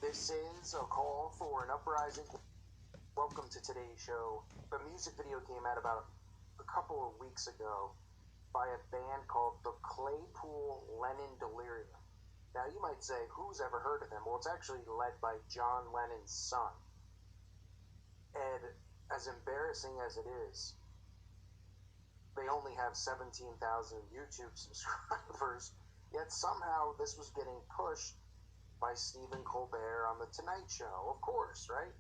This is a call for an uprising. Welcome to today's show. A music video came out about a couple of weeks ago by a band called the Claypool Lennon Delirium. Now you might say, who's ever heard of them? Well, it's actually led by John Lennon's son. And as embarrassing as it is, they only have 17,000 YouTube subscribers, yet somehow this was getting pushed by Stephen Colbert on The Tonight Show, of course, right?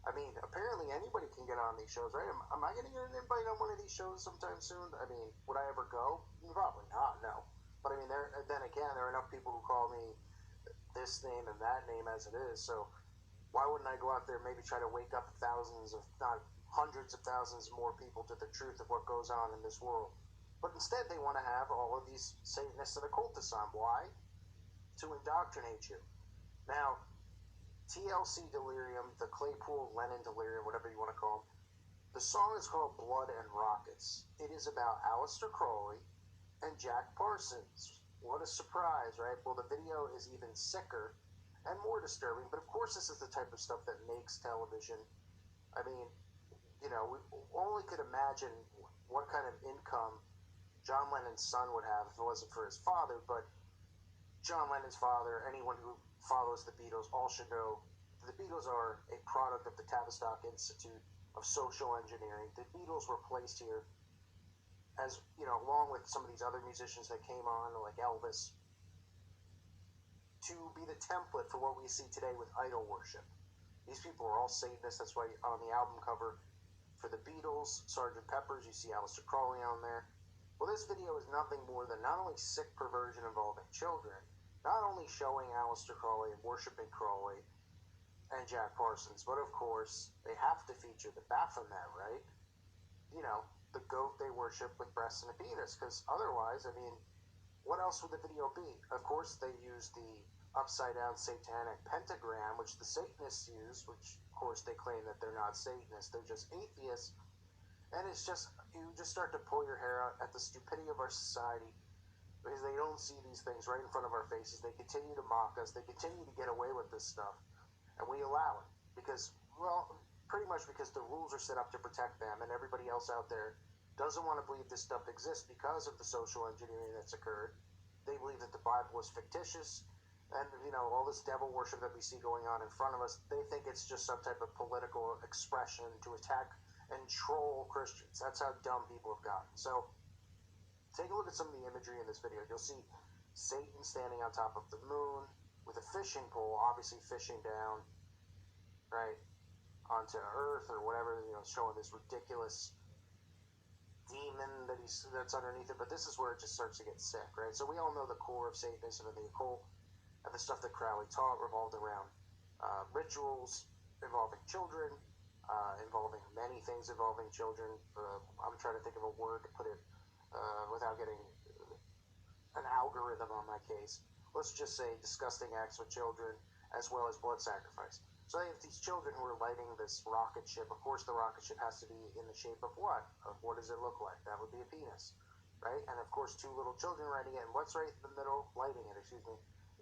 I mean, apparently anybody can get on these shows, right? Am I going to get an invite on one of these shows sometime soon? I mean, would I ever go? Probably not, no. But I mean, then again, there are enough people who call me this name and that name as it is, so why wouldn't I go out there and maybe try to wake up thousands, if not hundreds of thousands more people to the truth of what goes on in this world? But instead, they want to have all of these Satanists and occultists on. Why? To indoctrinate you. Now, TLC Delirium, the Claypool Lennon Delirium, whatever you want to call them, the song is called Blood and Rockets. It is about Aleister Crowley and Jack Parsons. What a surprise, right? Well, the video is even sicker and more disturbing, but of course this is the type of stuff that makes television. I mean, you know, we only could imagine what kind of income John Lennon's son would have if it wasn't for his father, but John Lennon's father, anyone who follows the Beatles, all should know that the Beatles are a product of the Tavistock Institute of Social Engineering. The Beatles were placed here as, you know, along with some of these other musicians that came on, like Elvis, to be the template for what we see today with idol worship. These people are all Satanists. That's why on the album cover for the Beatles, Sgt. Pepper's, you see Aleister Crowley on there. Well, this video is nothing more than not only sick perversion involving children, not only showing Aleister Crowley and worshiping Crowley and Jack Parsons, but of course, they have to feature the Baphomet, right? You know, the goat they worship with breasts and a penis, because otherwise, I mean, what else would the video be? Of course, they use the upside-down satanic pentagram, which the Satanists use, which, of course, they claim that they're not Satanists, they're just atheists. And it's just, you just start to pull your hair out at the stupidity of our society, because they don't see these things right in front of our faces. They continue to mock us. They continue to get away with this stuff. And we allow it. Because, well, pretty much because the rules are set up to protect them, and everybody else out there doesn't want to believe this stuff exists because of the social engineering that's occurred. They believe that the Bible is fictitious, and, you know, all this devil worship that we see going on in front of us, they think it's just some type of political expression to attack and troll Christians. That's how dumb people have gotten. So, take a look at some of the imagery in this video. You'll see Satan standing on top of the moon with a fishing pole, obviously fishing down, right, onto Earth or whatever, you know, showing this ridiculous demon that's underneath it. But this is where it just starts to get sick, right? So we all know the core of Satanism and the occult, and the stuff that Crowley taught revolved around rituals involving children, involving many things involving children. I'm trying to think of a word to put it without getting an algorithm on my case. Let's just say disgusting acts with children, as well as blood sacrifice. So they have these children who are lighting this rocket ship. Of course, the rocket ship has to be in the shape of what? Of what does it look like? That would be a penis, right? And of course, two little children lighting it. And what's right in the middle,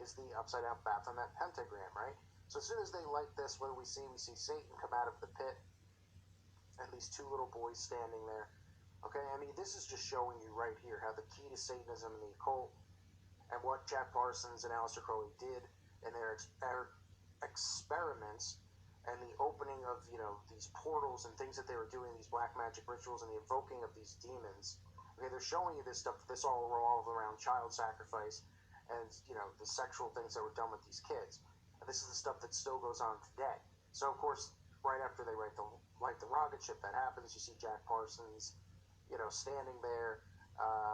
is the upside-down Baphomet pentagram, right? So as soon as they light this, what do we see? We see Satan come out of the pit, and these two little boys standing there. Okay, I mean, this is just showing you right here how the key to Satanism and the occult and what Jack Parsons and Aleister Crowley did in their experiments and the opening of, you know, these portals and things that they were doing, these black magic rituals and the invoking of these demons. Okay, they're showing you this stuff. This all revolves around child sacrifice and, you know, the sexual things that were done with these kids. And this is the stuff that still goes on today. So, of course, right after they light the rocket ship, that happens. You see Jack Parsons, you know, standing there,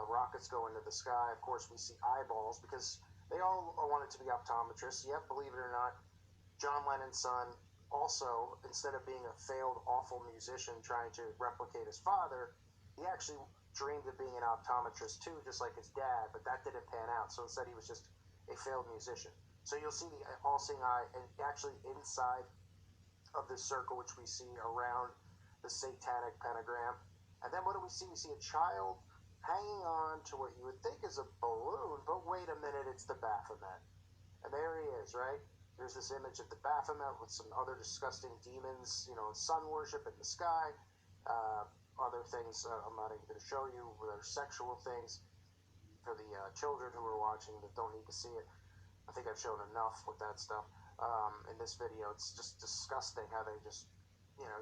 rockets go into the sky. Of course, we see eyeballs because they all wanted to be optometrists. Yep, believe it or not, John Lennon's son also, instead of being a failed, awful musician trying to replicate his father, he actually dreamed of being an optometrist too, just like his dad, but that didn't pan out. So instead, he was just a failed musician. So you'll see the all-seeing eye, and actually inside of this circle, which we see around the satanic pentagram. And then what do we see? We see a child hanging on to what you would think is a balloon, but wait a minute, it's the Baphomet. And there he is, right? There's this image of the Baphomet with some other disgusting demons, sun worship in the sky. Other things I'm not even going to show you, where there's sexual things for the children who are watching that don't need to see it. I think I've shown enough with that stuff in this video. It's just disgusting how they just,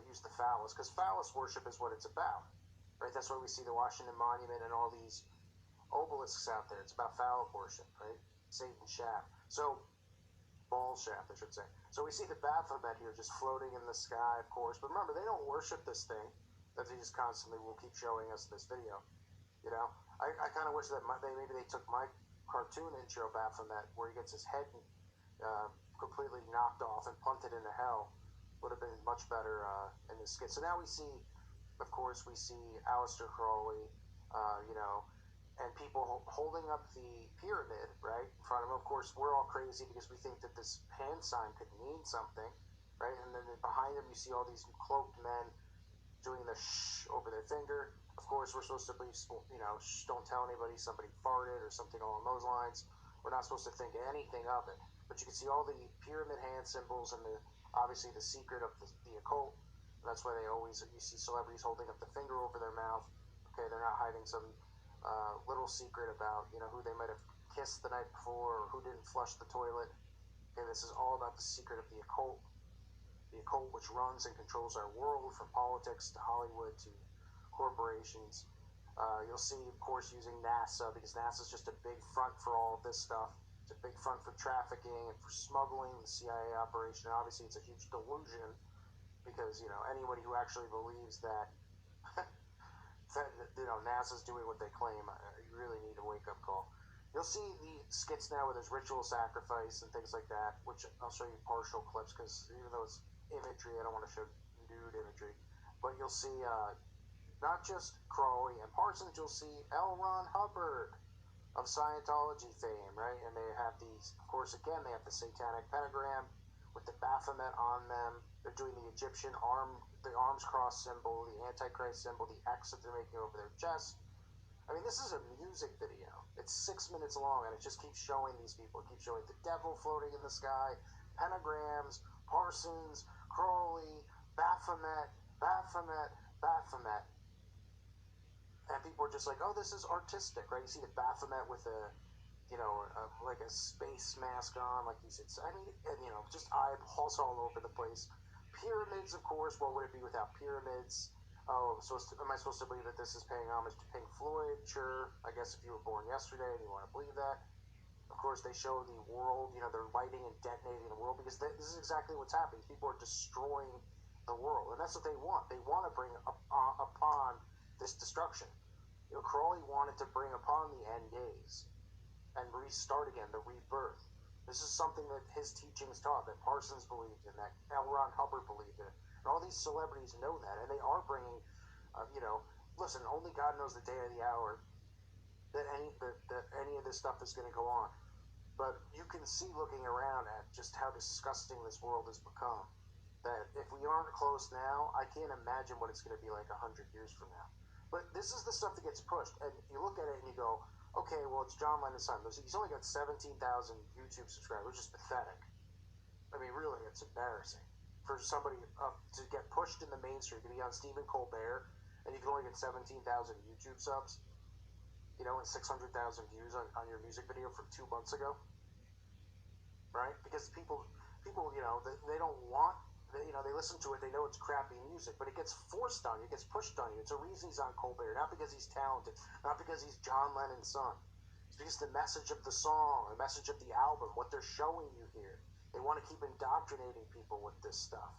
use the phallus, because phallus worship is what it's about, right? That's why we see the Washington Monument and all these obelisks out there. It's about phallic worship, right? Satan's shaft. So, ball shaft, I should say. So we see the Baphomet here just floating in the sky, of course. But remember, they don't worship this thing that they just constantly will keep showing us in this video. I kind of wish that maybe they took my cartoon intro Baphomet, where he gets his head completely knocked off and punted into hell. Would have been much better in this skit. So now we see, of course, Aleister Crowley, and people holding up the pyramid, right, in front of him. Of course, we're all crazy because we think that this hand sign could mean something, right? And then behind him, you see all these cloaked men doing the shh over their finger. Of course, we're supposed to be, shh, don't tell anybody somebody farted or something along those lines. We're not supposed to think anything of it. But you can see all the pyramid hand symbols and obviously the secret of the occult. That's why you see celebrities holding up the finger over their mouth. Okay, they're not hiding some little secret about, who they might have kissed the night before or who didn't flush the toilet. Okay, this is all about the secret of the occult. The occult, which runs and controls our world, from politics to Hollywood to corporations. You'll see, of course, using NASA, because NASA's just a big front for all of this stuff. It's a big front for trafficking and for smuggling, the CIA operation. Obviously, it's a huge delusion, because, anybody who actually believes that NASA's doing what they claim, you really need a wake-up call. You'll see the skits now where there's ritual sacrifice and things like that, which I'll show you partial clips, because even though it's imagery, I don't want to show nude imagery. But you'll see not just Crowley and Parsons, you'll see L. Ron Hubbard of Scientology fame, right? And they have these, of course, again, they have the satanic pentagram with the Baphomet on them. They're doing the Egyptian the arms cross symbol, the Antichrist symbol, the X that they're making over their chest. I mean, this is a music video. It's 6 minutes long, and it just keeps showing these people. It keeps showing the devil floating in the sky, pentagrams, Parsons, Crowley, Baphomet, Baphomet, Baphomet. And people are just like, oh, this is artistic, right? You see the Baphomet with like a space mask on, like he said. I mean, and, just eyeballs all over the place. Pyramids, of course. What would it be without pyramids? Oh, am I supposed to believe that this is paying homage to Pink Floyd? Sure. I guess if you were born yesterday and you want to believe that. Of course, they show the world, they're lighting and detonating the world, because this is exactly what's happening. People are destroying the world, and that's what they want. They want to bring upon this destruction. Crowley wanted to bring upon the end days and restart again, the rebirth. This is something that his teachings taught, that Parsons believed in, that L. Ron Hubbard believed in. And all these celebrities know that, and they are bringing, listen, only God knows the day or the hour that any of this stuff is going to go on. But you can see, looking around at just how disgusting this world has become, that if we aren't close now, I can't imagine what it's going to be like 100 years from now. But this is the stuff that gets pushed, and you look at it and you go, okay, well, it's John Lennon's son. He's only got 17,000 YouTube subscribers, which is pathetic. I mean, really, it's embarrassing for somebody to get pushed in the mainstream, to be on Stephen Colbert, and you can only get 17,000 YouTube subs, and 600,000 views on your music video from 2 months ago, right? Because people, they don't want, they listen to it, they know it's crappy music, but it gets forced on you, it gets pushed on you. It's a reason he's on Colbert, not because he's talented, not because he's John Lennon's son. It's because the message of the song, the message of the album, what they're showing you here. They want to keep indoctrinating people with this stuff.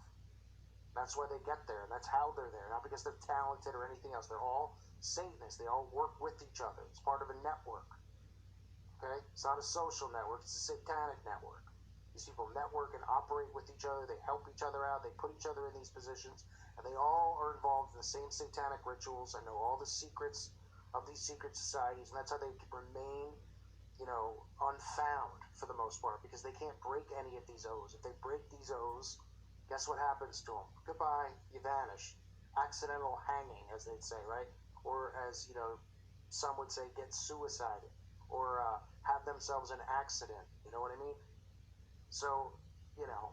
That's why they get there, and that's how they're there, not because they're talented or anything else. They're all Satanists. They all work with each other. It's part of a network. Okay? It's not a social network, it's a satanic network. These people network and operate with each other. They help each other out. They put each other in these positions. And they all are involved in the same satanic rituals. I know all the secrets of these secret societies. And that's how they remain, unfound for the most part. Because they can't break any of these O's. If they break these O's, guess what happens to them? Goodbye. You vanish. Accidental hanging, as they'd say, right? Or as, some would say, get suicided. Or have themselves an accident. You know what I mean? So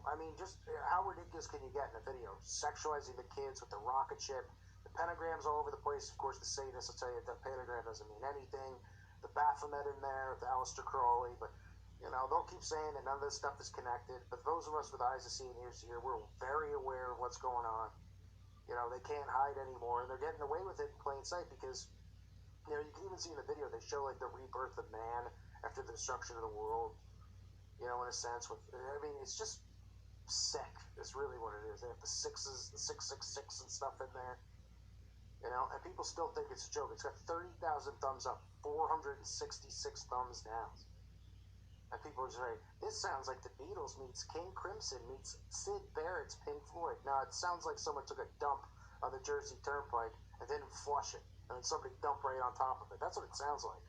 I mean, just how ridiculous can you get in a video? Sexualizing the kids with the rocket ship, the pentagrams all over the place. Of course, the Satanists will tell you that pentagram doesn't mean anything. The Baphomet in there, the Aleister Crowley, but they'll keep saying that none of this stuff is connected. But those of us with eyes to see and ears to hear, we're very aware of what's going on. They can't hide anymore, and they're getting away with it in plain sight because, you can even see in the video they show like the rebirth of man after the destruction of the world. In a sense, it's just sick. It's really what it is. They have the sixes, the 666 and stuff in there. And people still think it's a joke. It's got 30,000 thumbs up, 466 thumbs down. And people are saying, this sounds like the Beatles meets King Crimson meets Syd Barrett's Pink Floyd. Now, it sounds like someone took a dump on the Jersey Turnpike and didn't flush it. And then somebody dumped right on top of it. That's what it sounds like.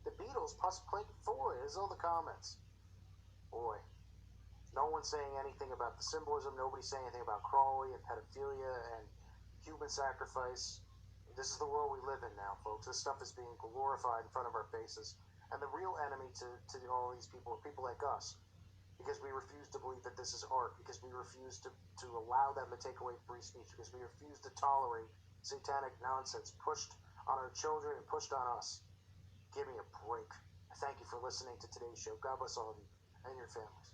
The Beatles plus Pink Floyd is all the comments. Boy, no one's saying anything about the symbolism. Nobody's saying anything about Crowley and pedophilia and human sacrifice. This is the world we live in now, folks. This stuff is being glorified in front of our faces. And the real enemy to all these people are people like us, because we refuse to believe that this is art, because we refuse to allow them to take away free speech, because we refuse to tolerate satanic nonsense pushed on our children and pushed on us. Give me a break. Thank you for listening to today's show. God bless all of you and your families.